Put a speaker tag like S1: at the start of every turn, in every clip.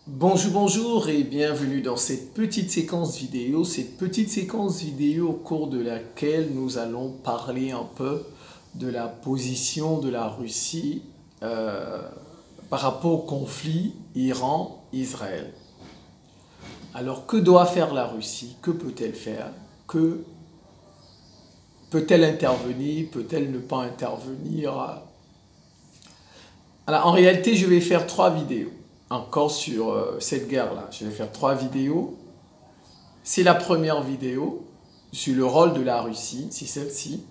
S1: Bonjour, bonjour et bienvenue dans cette petite séquence vidéo. Cette petite séquence vidéo au cours de laquelle nous allons parler un peu de la position de la Russie par rapport au conflit Iran-Israël. Alors, que doit faire la Russie? Que peut-elle faire? Que peut-elle intervenir? Peut-elle ne pas intervenir? Alors, en réalité, je vais faire 3 vidéos encore sur cette guerre-là. Je vais faire 3 vidéos. C'est la première vidéo sur le rôle de la Russie, c'est celle-ci.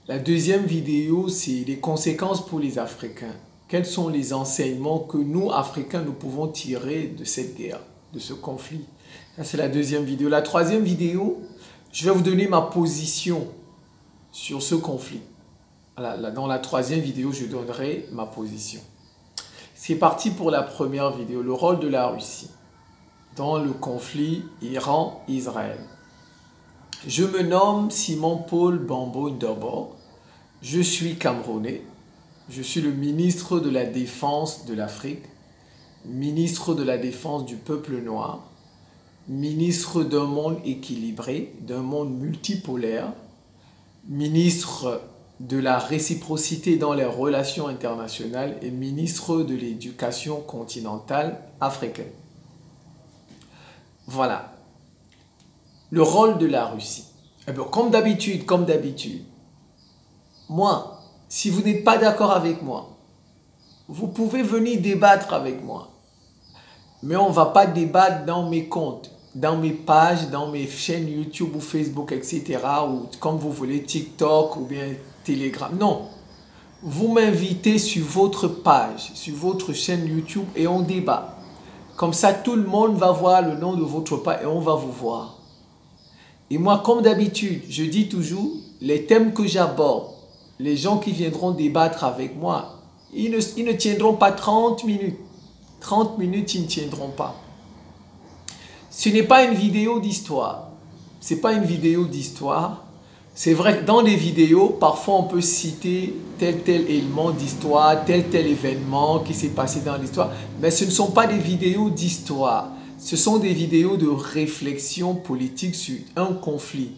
S1: La deuxième vidéo, c'est les conséquences pour les Africains. Quels sont les enseignements que nous, Africains, nous pouvons tirer de cette guerre, de ce conflit? Ça, c'est la deuxième vidéo. La troisième vidéo, je vais vous donner ma position sur ce conflit. Dans la troisième vidéo, je donnerai ma position. C'est parti pour la première vidéo, le rôle de la Russie dans le conflit Iran-Israël. Je me nomme Simon-Paul Bambo Ndobo, je suis Camerounais, je suis le ministre de la Défense de l'Afrique, ministre de la Défense du peuple noir, ministre d'un monde équilibré, d'un monde multipolaire, ministre de la réciprocité dans les relations internationales et ministre de l'éducation continentale africaine. Voilà. Le rôle de la Russie. Eh bien, comme d'habitude, moi, si vous n'êtes pas d'accord avec moi, vous pouvez venir débattre avec moi. Mais on ne va pas débattre dans mes comptes, dans mes pages, dans mes chaînes YouTube ou Facebook, etc. Ou comme vous voulez, TikTok ou bien Telegram. Non. Vous m'invitez sur votre page, sur votre chaîne YouTube et on débat. Comme ça, tout le monde va voir le nom de votre page et on va vous voir. Et moi, comme d'habitude, je dis toujours, les thèmes que j'aborde, les gens qui viendront débattre avec moi, ils ne tiendront pas 30 minutes. 30 minutes, ils ne tiendront pas. Ce n'est pas une vidéo d'histoire. Ce n'est pas une vidéo d'histoire. C'est vrai que dans les vidéos, parfois on peut citer tel élément d'histoire, tel événement qui s'est passé dans l'histoire. Mais ce ne sont pas des vidéos d'histoire. Ce sont des vidéos de réflexion politique sur un conflit.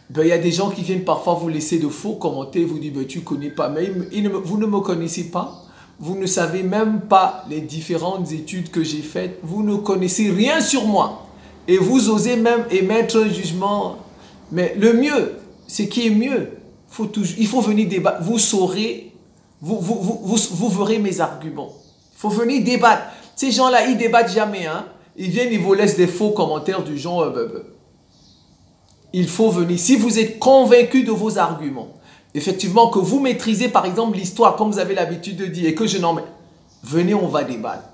S1: Ben, il y a des gens qui viennent parfois vous laisser de faux commentaires, vous disent ben, tu ne connais pas, mais vous ne me connaissez pas. Vous ne savez même pas les différentes études que j'ai faites. Vous ne connaissez rien sur moi. Et vous osez même émettre un jugement. Mais le mieux, ce qui est mieux, il faut venir débattre. Vous saurez, vous verrez mes arguments. Il faut venir débattre. Ces gens-là, ils ne débattent jamais. Hein? Ils viennent, ils vous laissent des faux commentaires du genre... Il faut venir. Si vous êtes convaincu de vos arguments, effectivement, que vous maîtrisez par exemple l'histoire, comme vous avez l'habitude de dire, et que je n'en mets... Venez, on va débattre.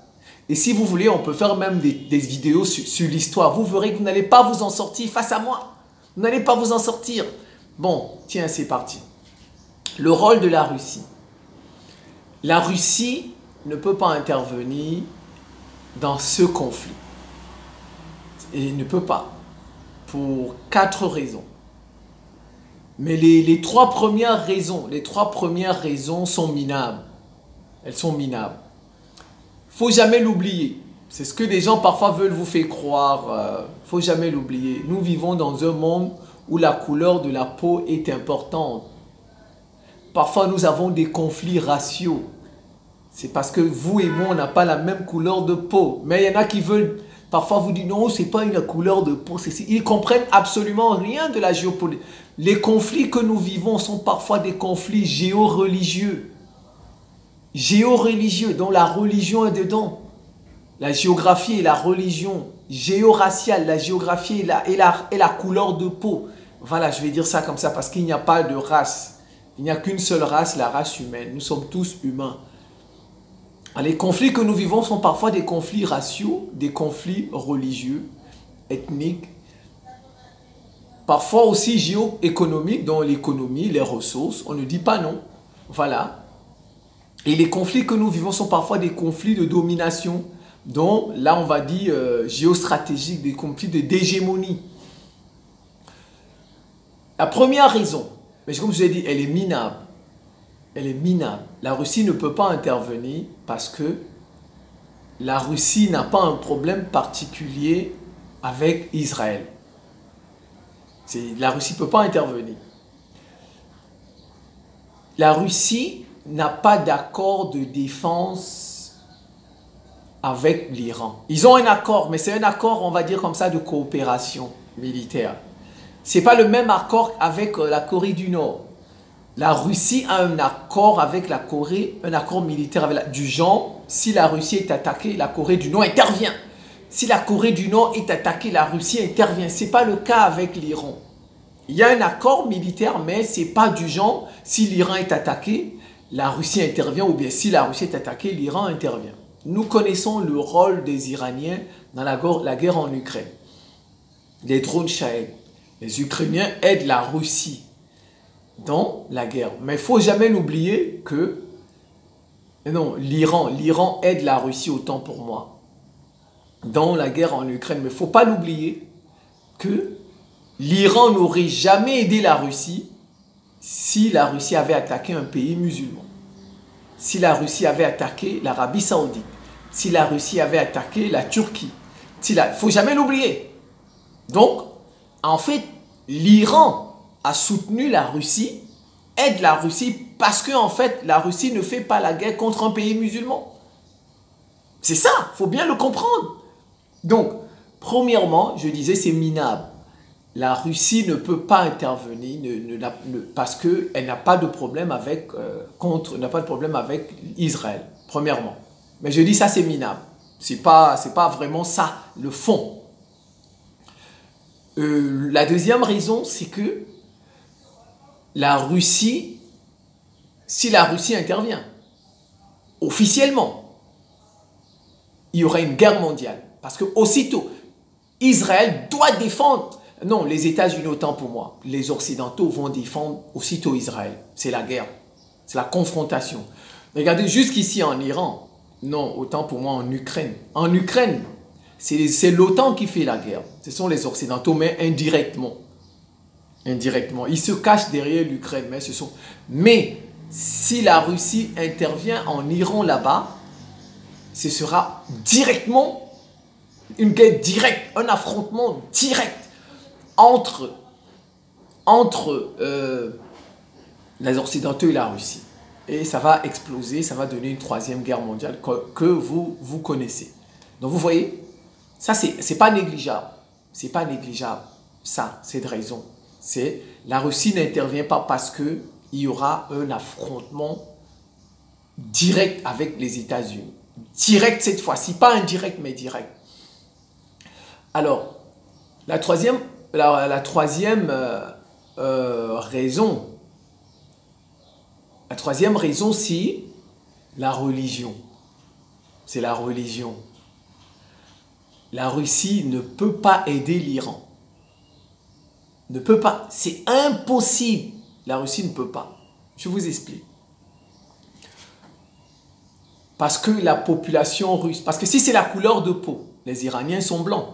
S1: Et si vous voulez, on peut faire même des vidéos sur l'histoire. Vous verrez que vous n'allez pas vous en sortir face à moi. Vous n'allez pas vous en sortir. Bon, tiens, c'est parti. Le rôle de la Russie. La Russie ne peut pas intervenir dans ce conflit. Et ne peut pas. Pour 4 raisons. Mais les 3 premières raisons sont minables. Elles sont minables. Il ne faut jamais l'oublier. C'est ce que des gens parfois veulent vous faire croire. Il ne faut jamais l'oublier. Nous vivons dans un monde où la couleur de la peau est importante. Parfois, nous avons des conflits raciaux. C'est parce que vous et moi, on n'a pas la même couleur de peau. Mais il y en a qui veulent parfois vous dire non, ce n'est pas une couleur de peau. Ils ne comprennent absolument rien de la géopolitique. Les conflits que nous vivons sont parfois des conflits géo-religieux. Géo-religieux, dont la religion est dedans. La géographie et la religion. Géo-raciale, la géographie et la couleur de peau. Voilà, je vais dire ça comme ça parce qu'il n'y a pas de race. Il n'y a qu'une seule race, la race humaine. Nous sommes tous humains. Les conflits que nous vivons sont parfois des conflits raciaux, des conflits religieux, ethniques, parfois aussi géoéconomiques, dans l'économie, les ressources, on ne dit pas non. Voilà. Et les conflits que nous vivons sont parfois des conflits de domination, dont là on va dire géostratégiques, des conflits d'hégémonie. La première raison, mais comme je vous ai dit, elle est minable. Elle est minable. La Russie ne peut pas intervenir parce que la Russie n'a pas un problème particulier avec Israël. La Russie ne peut pas intervenir. La Russie n'a pas d'accord de défense avec l'Iran. Ils ont un accord, mais c'est un accord, on va dire comme ça, de coopération militaire. Ce n'est pas le même accord avec la Corée du Nord. La Russie a un accord avec la Corée, un accord militaire avec du genre, si la Russie est attaquée, la Corée du Nord intervient. Si la Corée du Nord est attaquée, la Russie intervient. Ce n'est pas le cas avec l'Iran. Il y a un accord militaire, mais ce n'est pas du genre, si l'Iran est attaqué, la Russie intervient, ou bien si la Russie est attaquée, l'Iran intervient. Nous connaissons le rôle des Iraniens dans la guerre en Ukraine. Les drones Shahed. Les Ukrainiens aident la Russie dans la guerre. Mais il ne faut jamais l'oublier que non, l'Iran aide la Russie autant pour moi dans la guerre en Ukraine. Mais il ne faut pas l'oublier que l'Iran n'aurait jamais aidé la Russie si la Russie avait attaqué un pays musulman. Si la Russie avait attaqué l'Arabie Saoudite. Si la Russie avait attaqué la Turquie. Il ne faut jamais l'oublier. Donc, en fait, l'Iran a soutenu la Russie, aide la Russie parce que en fait, la Russie ne fait pas la guerre contre un pays musulman. C'est ça, il faut bien le comprendre. Donc, premièrement, je disais, c'est minable. La Russie ne peut pas intervenir parce qu'elle n'a pas de problème avec, n'a pas de problème avec Israël, premièrement. Mais je dis ça, c'est minable. C'est pas vraiment ça, le fond. La deuxième raison, c'est que la Russie, si la Russie intervient, officiellement, il y aura une guerre mondiale. Parce que aussitôt, Israël doit défendre. Non, les États-Unis, autant pour moi, les Occidentaux vont défendre aussitôt Israël. C'est la guerre, c'est la confrontation. Regardez, jusqu'ici en Iran, non, autant pour moi en Ukraine. En Ukraine, c'est l'OTAN qui fait la guerre. Ce sont les Occidentaux, mais indirectement. Indirectement. Ils se cachent derrière l'Ukraine, mais ce sont... Mais si la Russie intervient en Iran là-bas, ce sera directement une guerre directe, un affrontement direct entre les Occidentaux et la Russie. Et ça va exploser, ça va donner une troisième guerre mondiale que vous connaissez. Donc vous voyez, ça c'est pas négligeable. C'est pas négligeable. Ça, c'est de raison. La Russie n'intervient pas parce qu'il y aura un affrontement direct avec les États-Unis. Direct cette fois-ci, pas indirect mais direct. Alors, la troisième raison, c'est la religion. C'est la religion. La Russie ne peut pas aider l'Iran. Ne peut pas. C'est impossible. La Russie ne peut pas. Je vous explique. Parce que la population russe... Parce que si c'est la couleur de peau, les Iraniens sont blancs.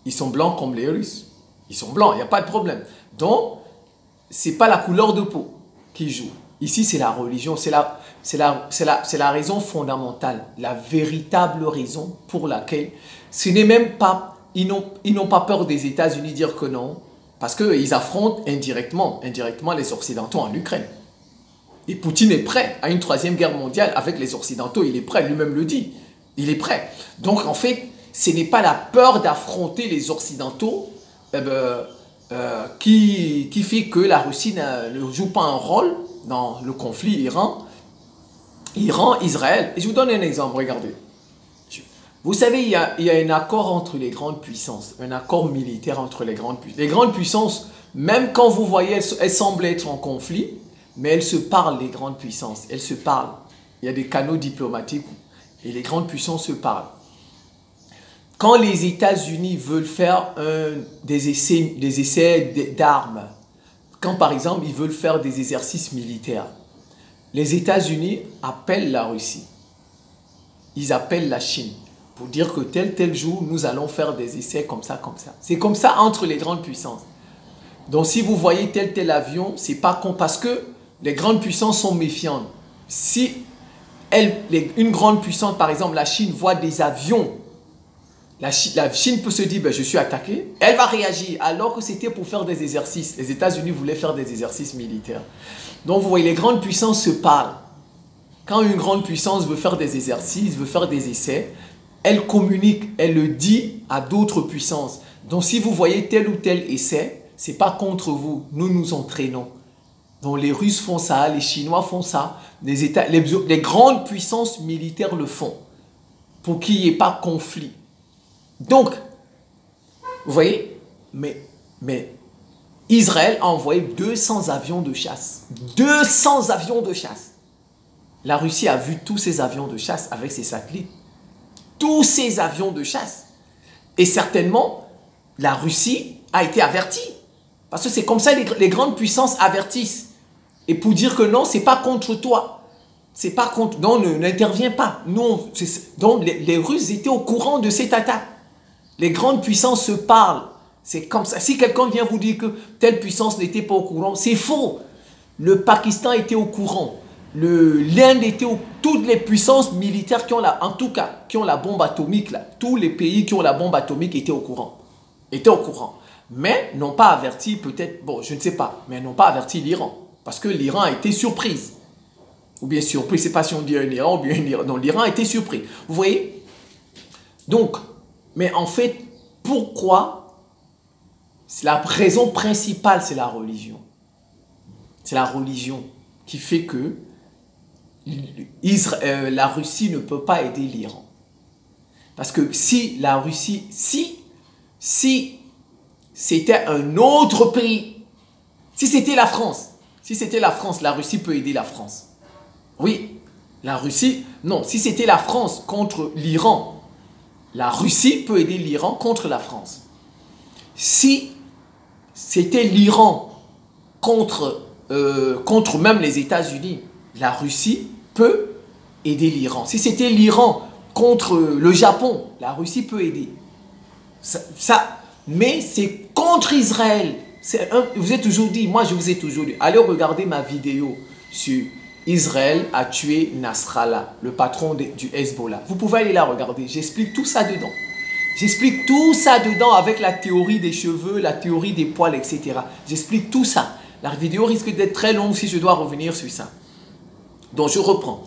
S1: Ils sont blancs comme les Russes. Ils sont blancs, il n'y a pas de problème. Donc, ce n'est pas la couleur de peau qui joue. Ici, c'est la religion. C'est la raison fondamentale, la véritable raison pour laquelle ce n'est même pas... Ils n'ont pas peur des États-Unis dire que non, parce qu'ils affrontent indirectement les Occidentaux en Ukraine. Et Poutine est prêt à une troisième guerre mondiale avec les Occidentaux. Il est prêt, lui-même le dit. Il est prêt. Donc, en fait, ce n'est pas la peur d'affronter les Occidentaux qui fait que la Russie ne joue pas un rôle dans le conflit Iran-Israël. Et je vous donne un exemple, regardez. Vous savez, il y a un accord entre les grandes puissances, un accord militaire entre les grandes puissances. Les grandes puissances, même quand vous voyez, elles semblent être en conflit, mais elles se parlent, les grandes puissances. Elles se parlent. Il y a des canaux diplomatiques et les grandes puissances se parlent. Quand les États-Unis veulent faire des essais d'armes, quand par exemple ils veulent faire des exercices militaires, les États-Unis appellent la Russie. Ils appellent la Chine pour dire que tel jour, nous allons faire des essais comme ça, comme ça. C'est comme ça entre les grandes puissances. Donc si vous voyez tel avion, c'est pas con parce que les grandes puissances sont méfiantes. Si une grande puissance, par exemple la Chine, voit des avions, la Chine peut se dire, ben, je suis attaqué, elle va réagir, alors que c'était pour faire des exercices. Les États-Unis voulaient faire des exercices militaires. Donc vous voyez, les grandes puissances se parlent. Quand une grande puissance veut faire des exercices, veut faire des essais, elle communique, elle le dit à d'autres puissances. Donc si vous voyez tel ou tel essai, ce n'est pas contre vous, nous nous entraînons. Donc les Russes font ça, les Chinois font ça, les grandes puissances militaires le font, pour qu'il n'y ait pas conflit. Donc, vous voyez, mais Israël a envoyé 200 avions de chasse. 200 avions de chasse. La Russie a vu tous ces avions de chasse avec ses satellites. Tous ces avions de chasse. Et certainement, la Russie a été avertie. Parce que c'est comme ça les grandes puissances avertissent. Et pour dire que non, c'est pas contre toi. C'est pas contre... Non, n'interviens pas. Non, donc les Russes étaient au courant de cette attaque. Les grandes puissances se parlent. C'est comme ça. Si quelqu'un vient vous dire que telle puissance n'était pas au courant, c'est faux. Le Pakistan était au courant. L'Inde était au... Toutes les puissances militaires qui ont en tout cas, qui ont la bombe atomique, là, tous les pays qui ont la bombe atomique étaient au courant. Étaient au courant. Mais n'ont pas averti, peut-être, bon, je ne sais pas, mais n'ont pas averti l'Iran. Parce que l'Iran a été surprise. Ou bien surpris, je ne sais pas si on dit un Iran ou bien un Iran. Non, l'Iran a été surpris. Vous voyez? Donc, mais en fait, pourquoi? La raison principale, c'est la religion. C'est la religion qui fait que la Russie ne peut pas aider l'Iran. Parce que si la Russie, si c'était un autre pays, si c'était la France, la Russie peut aider la France. Oui, la Russie, non, si c'était la France contre l'Iran, la Russie peut aider l'Iran contre la France. Si c'était l'Iran contre même les États-Unis, la Russie peut aider l'Iran. Si c'était l'Iran contre le Japon, la Russie peut aider. Mais c'est contre Israël. Vous êtes toujours dit, moi je vous ai toujours dit, allez regarder ma vidéo sur Israël a tué Nasrallah, le patron du Hezbollah. Vous pouvez aller la regarder, j'explique tout ça dedans. J'explique tout ça dedans avec la théorie des cheveux, la théorie des poils, etc. J'explique tout ça. La vidéo risque d'être très longue si je dois revenir sur ça. Donc je reprends.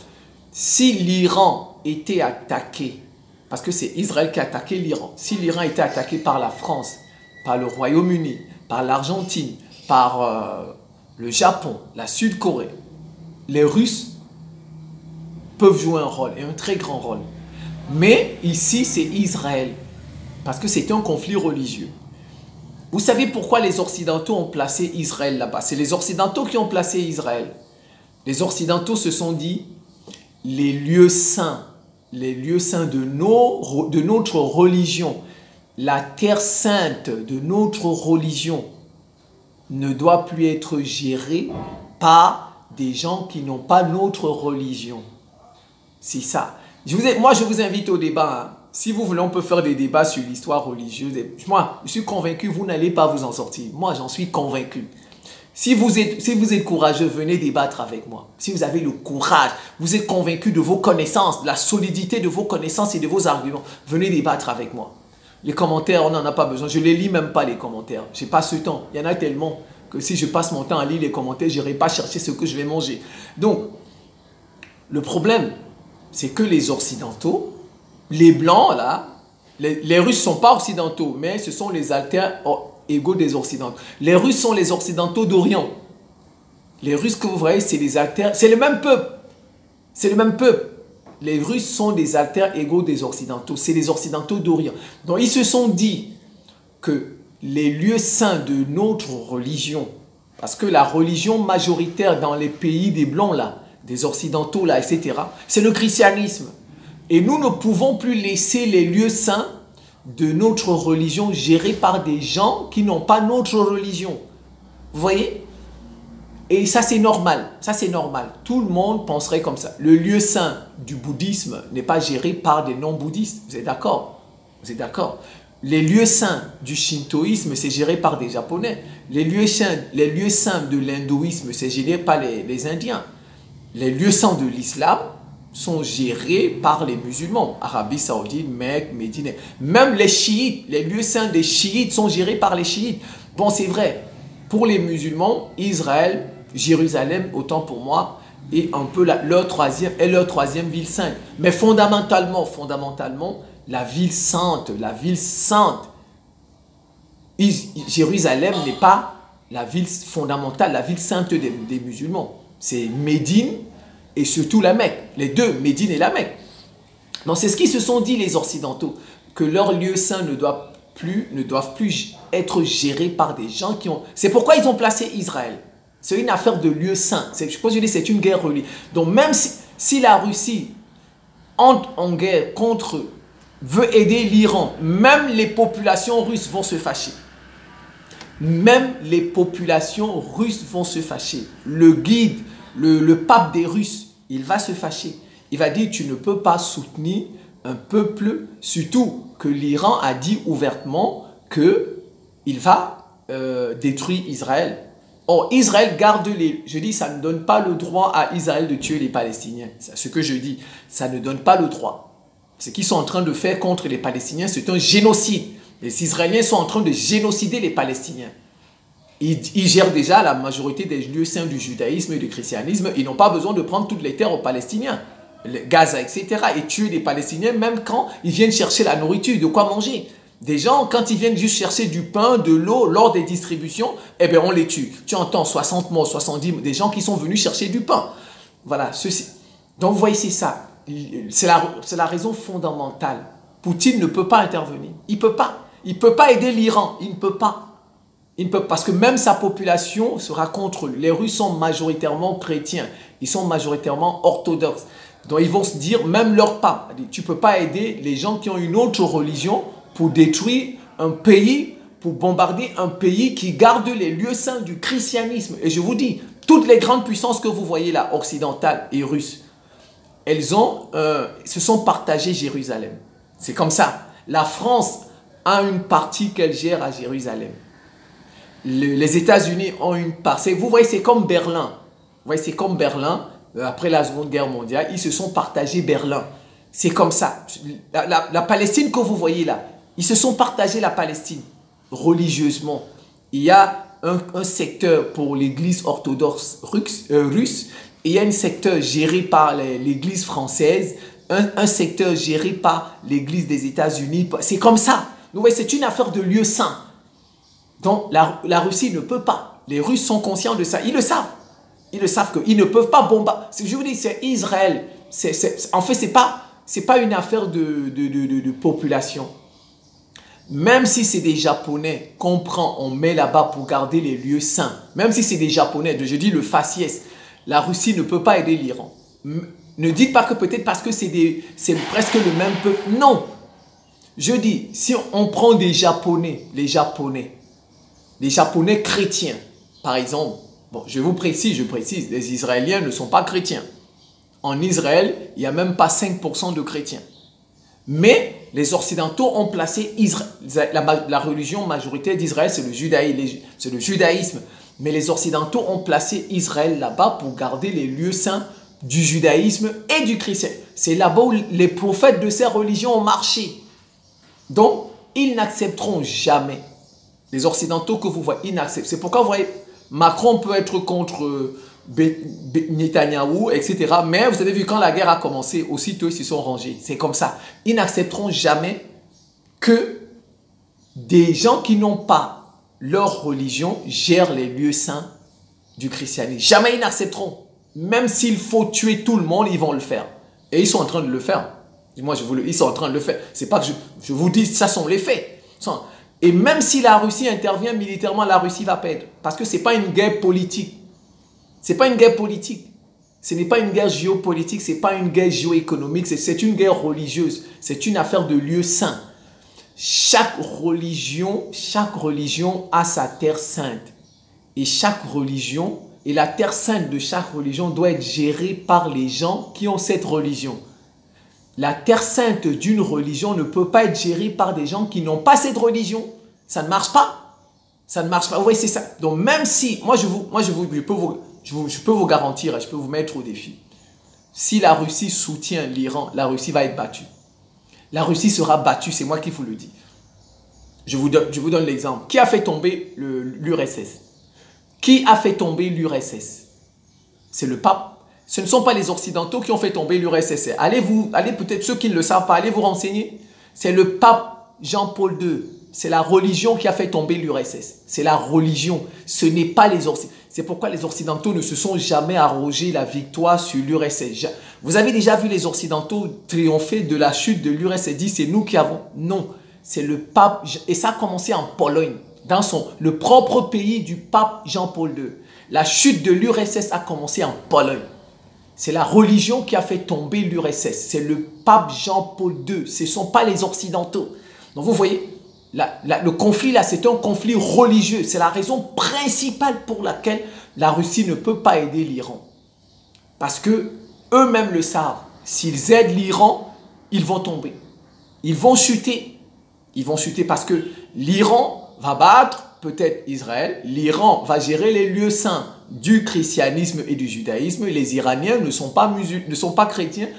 S1: Si l'Iran était attaqué, parce que c'est Israël qui a attaqué l'Iran, si l'Iran était attaqué par la France, par le Royaume-Uni, par l'Argentine, par le Japon, la Sud-Corée, les Russes peuvent jouer un rôle, et un très grand rôle. Mais ici, c'est Israël, parce que c'est un conflit religieux. Vous savez pourquoi les Occidentaux ont placé Israël là-bas? C'est les Occidentaux qui ont placé Israël. Les Occidentaux se sont dit, les lieux saints de notre religion, la terre sainte de notre religion ne doit plus être gérée par des gens qui n'ont pas notre religion. C'est ça. Moi, je vous invite au débat. Hein. Si vous voulez, on peut faire des débats sur l'histoire religieuse. Moi, je suis convaincu, vous n'allez pas vous en sortir. Moi, j'en suis convaincu. Si vous êtes courageux, venez débattre avec moi. Si vous avez le courage, vous êtes convaincu de vos connaissances, de la solidité de vos connaissances et de vos arguments, venez débattre avec moi. Les commentaires, on n'en a pas besoin. Je ne les lis même pas, les commentaires. Je n'ai pas ce temps. Il y en a tellement que si je passe mon temps à lire les commentaires, je n'irai pas chercher ce que je vais manger. Donc, le problème, c'est que les Occidentaux, les Blancs, là, les Russes ne sont pas Occidentaux, mais ce sont les alters égaux des Occidentaux. Les Russes sont les Occidentaux d'Orient. Les Russes que vous voyez, c'est les alters, c'est le même peuple. C'est le même peuple. Les Russes sont des alters égaux des Occidentaux. C'est les Occidentaux d'Orient. Donc, ils se sont dit que les lieux saints de notre religion, parce que la religion majoritaire dans les pays des Blancs, là, des Occidentaux, là, etc., c'est le christianisme. Et nous ne pouvons plus laisser les lieux saints de notre religion gérés par des gens qui n'ont pas notre religion. Vous voyez? Et ça, c'est normal. Ça, c'est normal. Tout le monde penserait comme ça. Le lieu saint du bouddhisme n'est pas géré par des non-bouddhistes. Vous êtes d'accord? Vous êtes d'accord? Les lieux saints du shintoïsme, c'est géré par des Japonais. Les lieux saints de l'hindouisme, c'est géré par les Indiens. Les lieux saints de l'islam, sont gérés par les musulmans. Arabie Saoudite, Mecque, Médine. Même les chiites, les lieux saints des chiites sont gérés par les chiites. Bon, c'est vrai. Pour les musulmans, Israël, Jérusalem, autant pour moi, est un peu leur troisième ville sainte. Mais fondamentalement, la ville sainte, Jérusalem n'est pas la ville fondamentale, la ville sainte des musulmans. C'est Médine et surtout la Mecque. Les deux, Médine et la Mecque. Donc c'est ce qu'ils se sont dit les Occidentaux, que leurs lieux saints ne doivent plus être gérés par des gens qui ont... C'est pourquoi ils ont placé Israël. C'est une affaire de lieux saints. Je pense que c'est une guerre religieuse. Donc même si la Russie entre en guerre veut aider l'Iran, même les populations russes vont se fâcher. Même les populations russes vont se fâcher. Le guide, le pape des Russes, il va se fâcher. Il va dire, tu ne peux pas soutenir un peuple, surtout que l'Iran a dit ouvertement qu'il va détruire Israël. Or, Israël garde les... Je dis, ça ne donne pas le droit à Israël de tuer les Palestiniens. C'est ce que je dis. Ça ne donne pas le droit. Ce qu'ils sont en train de faire contre les Palestiniens, c'est un génocide. Les Israéliens sont en train de génocider les Palestiniens. Ils gèrent déjà la majorité des lieux saints du judaïsme et du christianisme. Ils n'ont pas besoin de prendre toutes les terres aux Palestiniens, Gaza, etc. Et tuer les Palestiniens même quand ils viennent chercher la nourriture, de quoi manger. Des gens, quand ils viennent juste chercher du pain, de l'eau, lors des distributions, eh bien on les tue. Tu entends 60 morts, 70 morts, des gens qui sont venus chercher du pain. Voilà, ceci. Donc vous voyez, c'est ça. C'est la raison fondamentale. Poutine ne peut pas intervenir. Il ne peut pas. Il ne peut pas aider l'Iran. Il ne peut pas. Parce que même sa population sera contre lui. Les Russes sont majoritairement chrétiens. Ils sont majoritairement orthodoxes. Donc ils vont se dire, même leur pape, tu ne peux pas aider les gens qui ont une autre religion pour détruire un pays, pour bombarder un pays qui garde les lieux saints du christianisme. Et je vous dis, toutes les grandes puissances que vous voyez là, occidentales et russes, elles se sont partagées Jérusalem. C'est comme ça. La France a une partie qu'elle gère à Jérusalem. Les États-Unis ont une partie. Vous voyez, c'est comme Berlin. Vous voyez, c'est comme Berlin. Après la Seconde Guerre mondiale, ils se sont partagés Berlin. C'est comme ça. La Palestine que vous voyez là, ils se sont partagés la Palestine religieusement. Il y a un secteur pour l'église orthodoxe russe. Il y a un secteur géré par l'église française. Un secteur géré par l'église des États-Unis. C'est comme ça. Vous voyez, c'est une affaire de lieu saint. Donc, la Russie ne peut pas. Les Russes sont conscients de ça. Ils le savent. Ils le savent qu'ils ne peuvent pas bombarder. Je vous dis, c'est Israël. En fait, ce n'est pas une affaire de population. Même si c'est des Japonais qu'on prend, on met là-bas pour garder les lieux saints. Même si c'est des Japonais, je dis le faciès, la Russie ne peut pas aider l'Iran. Ne dites pas que peut-être parce que c'est presque le même peuple. Non. Je dis, si on prend des Japonais, les Japonais chrétiens, par exemple, bon, je précise, les Israéliens ne sont pas chrétiens. En Israël, il n'y a même pas 5% de chrétiens. Mais les Occidentaux ont placé la religion majoritaire d'Israël, c'est le judaïsme. Mais les Occidentaux ont placé Israël là-bas pour garder les lieux saints du judaïsme et du christianisme. C'est là-bas où les prophètes de ces religions ont marché. Donc, ils n'accepteront jamais. Les Occidentaux que vous voyez, ils n'acceptent. C'est pourquoi vous voyez, Macron peut être contre Netanyahou, etc. Mais vous avez vu, quand la guerre a commencé, aussitôt ils se sont rangés. C'est comme ça. Ils n'accepteront jamais que des gens qui n'ont pas leur religion gèrent les lieux saints du christianisme. Jamais ils n'accepteront. Même s'il faut tuer tout le monde, ils vont le faire. Et ils sont en train de le faire. Moi, ils sont en train de le faire. C'est pas que je vous dis, ça sont les faits. Et même si la Russie intervient militairement, la Russie va perdre. Parce que ce n'est pas une guerre politique. Ce n'est pas une guerre politique. Ce n'est pas une guerre géopolitique. Ce n'est pas une guerre géoéconomique. C'est une guerre religieuse. C'est une affaire de lieu saint. Chaque religion a sa terre sainte. Et chaque religion, et la terre sainte de chaque religion doit être gérée par les gens qui ont cette religion. La terre sainte d'une religion ne peut pas être gérée par des gens qui n'ont pas cette religion. Ça ne marche pas. Ça ne marche pas. Vous voyez, c'est ça. Donc même si, je peux vous garantir, je peux vous mettre au défi. si la Russie soutient l'Iran, la Russie va être battue. La Russie sera battue, c'est moi qui vous le dis. Je vous donne l'exemple. Qui a fait tomber l'URSS? Qui a fait tomber l'URSS? C'est le pape. Ce ne sont pas les Occidentaux qui ont fait tomber l'URSS. Allez peut-être ceux qui ne le savent pas, allez vous renseigner. C'est le pape Jean-Paul II. C'est la religion qui a fait tomber l'URSS. C'est la religion. Ce n'est pas les Occidentaux. C'est pourquoi les Occidentaux ne se sont jamais arrogés la victoire sur l'URSS. Vous avez déjà vu les Occidentaux triompher de la chute de l'URSS, dit c'est nous qui avons. Non, c'est le pape. Et ça a commencé en Pologne, dans le propre pays du pape Jean-Paul II. La chute de l'URSS a commencé en Pologne. C'est la religion qui a fait tomber l'URSS. C'est le pape Jean-Paul II. Ce ne sont pas les Occidentaux. Donc vous voyez, le conflit là, c'est un conflit religieux. C'est la raison principale pour laquelle la Russie ne peut pas aider l'Iran. Parce que eux-mêmes le savent. S'ils aident l'Iran, ils vont tomber. Ils vont chuter. Ils vont chuter parce que l'Iran va battre peut-être Israël. L'Iran va gérer les lieux saints du christianisme et du judaïsme. Les Iraniens ne sont pas chrétiens.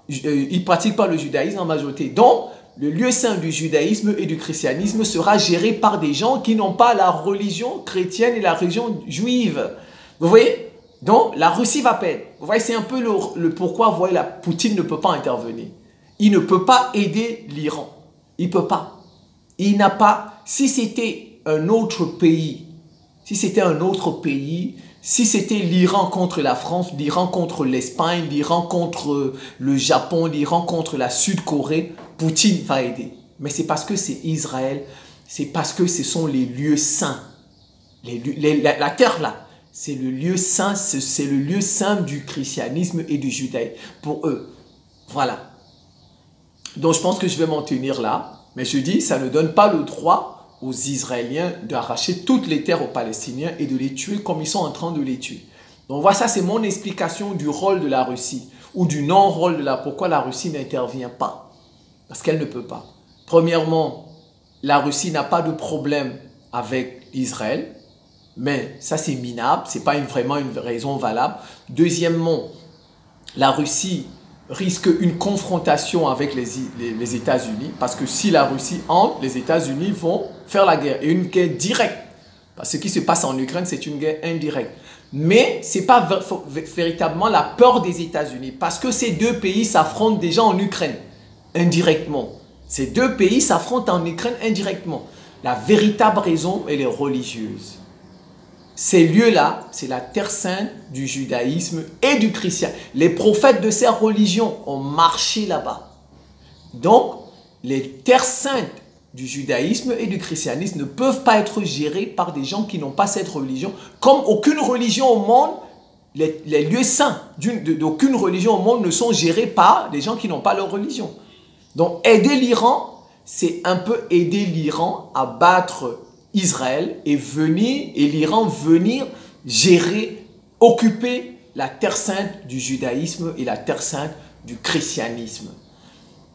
S1: Ils pratiquent pas le judaïsme en majorité. Donc, le lieu saint du judaïsme et du christianisme sera géré par des gens qui n'ont pas la religion chrétienne et la religion juive. Vous voyez? Donc, la Russie va perdre. Vous voyez, c'est un peu le pourquoi, vous voyez, Poutine ne peut pas intervenir. Il ne peut pas aider l'Iran. Il ne peut pas. Il n'a pas... Si c'était un autre pays, si c'était l'Iran contre la France, l'Iran contre l'Espagne, l'Iran contre le Japon, l'Iran contre la Sud-Corée, Poutine va aider. Mais c'est parce que c'est Israël, c'est parce que ce sont les lieux saints. La terre là, c'est le lieu saint, c'est le lieu saint du christianisme et du judaïsme pour eux. Voilà. Donc je pense que je vais m'en tenir là. Mais je dis, ça ne donne pas le droit aux Israéliens d'arracher toutes les terres aux Palestiniens et de les tuer comme ils sont en train de les tuer. Donc voilà, ça c'est mon explication du rôle de la Russie ou du non-rôle pourquoi la Russie n'intervient pas. Parce qu'elle ne peut pas. Premièrement, la Russie n'a pas de problème avec Israël, mais ça c'est minable, ce n'est pas vraiment une raison valable. Deuxièmement, la Russie risque une confrontation avec les États-Unis, parce que si la Russie entre, les États-Unis vont faire la guerre, et une guerre directe. Parce que ce qui se passe en Ukraine, c'est une guerre indirecte. Mais ce n'est pas véritablement la peur des États-Unis, parce que ces deux pays s'affrontent déjà en Ukraine, indirectement. Ces deux pays s'affrontent en Ukraine indirectement. La véritable raison, elle est religieuse. Ces lieux-là, c'est la terre sainte du judaïsme et du christianisme. Les prophètes de ces religions ont marché là-bas. Donc, les terres saintes du judaïsme et du christianisme ne peuvent pas être gérées par des gens qui n'ont pas cette religion. Comme aucune religion au monde, les lieux saints d'aucune religion au monde ne sont gérés par des gens qui n'ont pas leur religion. Donc, aider l'Iran, c'est un peu aider l'Iran à battre Israël et l'Iran venir gérer, occuper la terre sainte du judaïsme et la terre sainte du christianisme.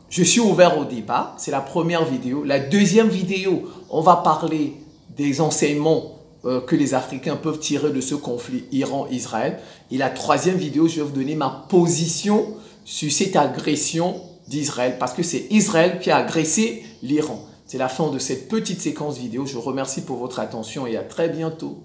S1: Je suis ouvert au débat, c'est la première vidéo. La deuxième vidéo, on va parler des enseignements que les Africains peuvent tirer de ce conflit Iran-Israël. Et la troisième vidéo, je vais vous donner ma position sur cette agression d'Israël, parce que c'est Israël qui a agressé l'Iran. C'est la fin de cette petite séquence vidéo. Je vous remercie pour votre attention et à très bientôt.